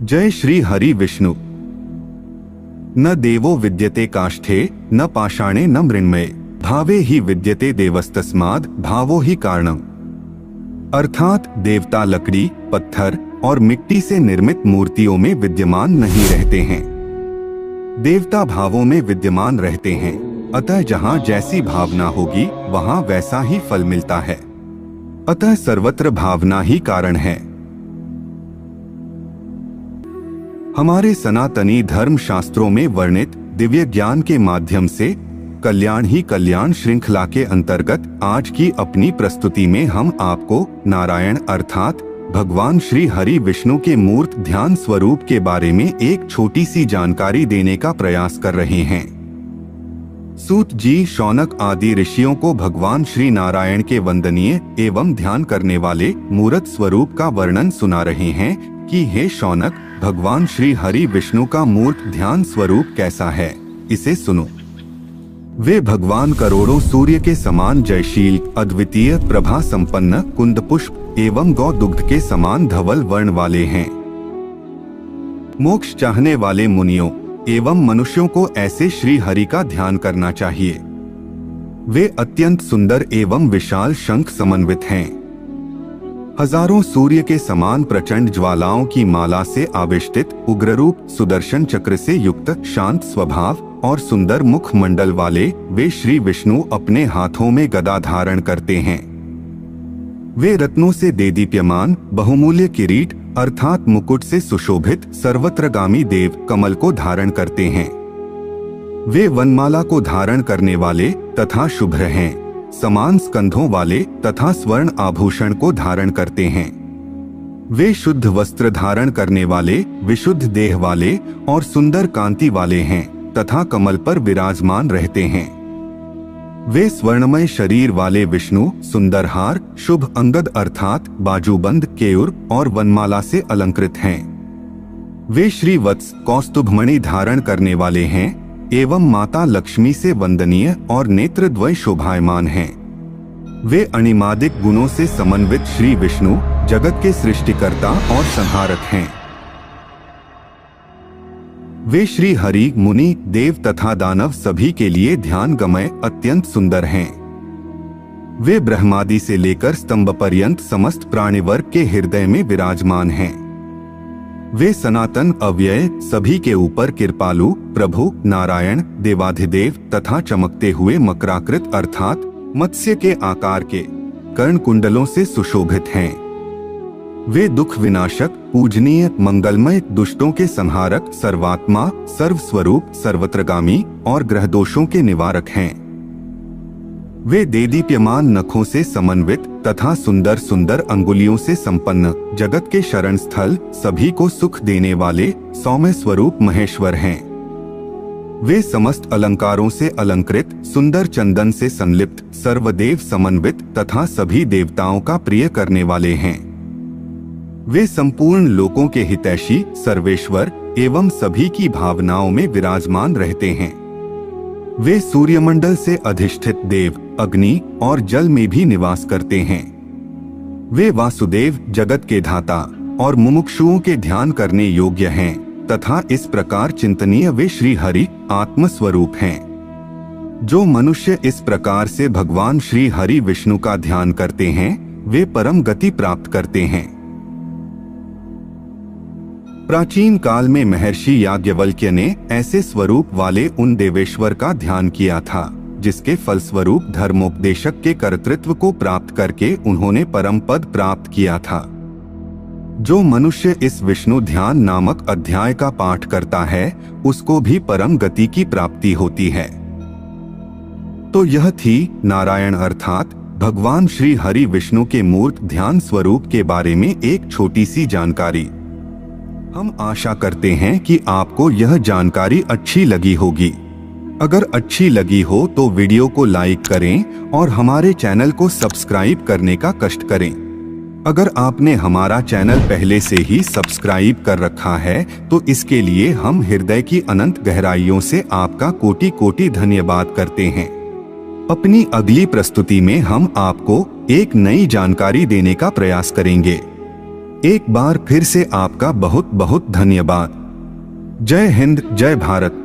जय श्री हरि विष्णु। न देवो विद्यते काष्ठे न पाषाणे न मृण्मये भावे ही विद्यते देवस्तस्माद् भावो ही कारणम्। अर्थात देवता लकड़ी, पत्थर और मिट्टी से निर्मित मूर्तियों में विद्यमान नहीं रहते हैं, देवता भावों में विद्यमान रहते हैं। अतः जहाँ जैसी भावना होगी वहाँ वैसा ही फल मिलता है। अतः सर्वत्र भावना ही कारण है। हमारे सनातनी धर्म शास्त्रों में वर्णित दिव्य ज्ञान के माध्यम से कल्याण ही कल्याण श्रृंखला के अंतर्गत आज की अपनी प्रस्तुति में हम आपको नारायण अर्थात भगवान श्री हरि विष्णु के मूर्त ध्यान स्वरूप के बारे में एक छोटी सी जानकारी देने का प्रयास कर रहे हैं। सूत जी शौनक आदि ऋषियों को भगवान श्री नारायण के वंदनीय एवं ध्यान करने वाले मूर्त स्वरूप का वर्णन सुना रहे हैं कि हे शौनक, भगवान श्री हरि विष्णु का मूर्त ध्यान स्वरूप कैसा है, इसे सुनो। वे भगवान करोड़ों सूर्य के समान जयशील, अद्वितीय, प्रभा संपन्न, कुंद पुष्प एवं गौ दुग्ध के समान धवल वर्ण वाले हैं। मोक्ष चाहने वाले मुनियों एवं मनुष्यों को ऐसे श्री हरि का ध्यान करना चाहिए। वे अत्यंत सुंदर एवं विशाल शंख समन्वित हैं। हजारों सूर्य के समान प्रचंड ज्वालाओं की माला से आविष्टित उग्र रूप, सुदर्शन चक्र से युक्त, शांत स्वभाव और सुंदर मुख मंडल वाले वे श्री विष्णु अपने हाथों में गदा धारण करते हैं। वे रत्नों से देदीप्यमान बहुमूल्य किरीट अर्थात मुकुट से सुशोभित सर्वत्रगामी देव कमल को धारण करते हैं। वे वनमाला को धारण करने वाले तथा शुभ्र हैं, समान स्कंधों वाले तथा स्वर्ण आभूषण को धारण करते हैं। वे शुद्ध वस्त्र धारण करने वाले, विशुद्ध देह वाले और सुंदर कांति वाले हैं तथा कमल पर विराजमान रहते हैं। वे स्वर्णमय शरीर वाले विष्णु सुंदर हार, शुभ अंगद अर्थात बाजूबंद, केयूर और वनमाला से अलंकृत हैं। वे श्री वत्स कौस्तुभमणि धारण करने वाले हैं एवं माता लक्ष्मी से वंदनीय और नेत्रद्वय शोभायमान हैं। वे अणिमादिक गुणों से समन्वित श्री विष्णु जगत के सृष्टिकर्ता और संहारक हैं। वे श्री हरि, मुनि, देव तथा दानव सभी के लिए ध्यान गमय अत्यंत सुंदर हैं। वे ब्रह्मादि से लेकर स्तंभ पर्यंत समस्त प्राणिवर्ग के हृदय में विराजमान हैं। वे सनातन, अव्यय, सभी के ऊपर कृपालु, प्रभु, नारायण, देवाधिदेव तथा चमकते हुए मकराकृत अर्थात मत्स्य के आकार के कर्ण कुंडलों से सुशोभित हैं। वे दुख विनाशक, पूजनीय, मंगलमय, दुष्टों के संहारक, सर्वात्मा, सर्वस्वरूप, सर्वत्रगामी और ग्रह दोषों के निवारक हैं। वे देदीप्यमान नखों से समन्वित तथा सुंदर सुंदर अंगुलियों से संपन्न, जगत के शरण स्थल, सभी को सुख देने वाले सौम्य स्वरूप महेश्वर हैं। वे समस्त अलंकारों से अलंकृत, सुंदर चंदन से संलिप्त, सर्वदेव समन्वित तथा सभी देवताओं का प्रिय करने वाले हैं। वे संपूर्ण लोकों के हितैषी, सर्वेश्वर एवं सभी की भावनाओं में विराजमान रहते हैं। वे सूर्यमंडल से अधिष्ठित देव, अग्नि और जल में भी निवास करते हैं। वे वासुदेव, जगत के धाता और मुमुक्षुओं के ध्यान करने योग्य हैं तथा इस प्रकार चिंतनीय वे श्री हरि आत्म स्वरूप हैं। जो मनुष्य इस प्रकार से भगवान श्री हरि विष्णु का ध्यान करते हैं वे परम गति प्राप्त करते हैं। प्राचीन काल में महर्षि याज्ञवल्क्य ने ऐसे स्वरूप वाले उन देवेश्वर का ध्यान किया था जिसके फलस्वरूप धर्मोपदेशक के कर्तृत्व को प्राप्त करके उन्होंने परम पद प्राप्त किया था। जो मनुष्य इस विष्णु ध्यान नामक अध्याय का पाठ करता है उसको भी परम गति की प्राप्ति होती है। तो यह थी नारायण अर्थात भगवान श्री हरि विष्णु के मूर्त ध्यान स्वरूप के बारे में एक छोटी सी जानकारी। हम आशा करते हैं कि आपको यह जानकारी अच्छी लगी होगी। अगर अच्छी लगी हो तो वीडियो को लाइक करें और हमारे चैनल को सब्सक्राइब करने का कष्ट करें। अगर आपने हमारा चैनल पहले से ही सब्सक्राइब कर रखा है तो इसके लिए हम हृदय की अनंत गहराइयों से आपका कोटि कोटि धन्यवाद करते हैं। अपनी अगली प्रस्तुति में हम आपको एक नई जानकारी देने का प्रयास करेंगे। एक बार फिर से आपका बहुत बहुत धन्यवाद। जय हिंद, जय भारत।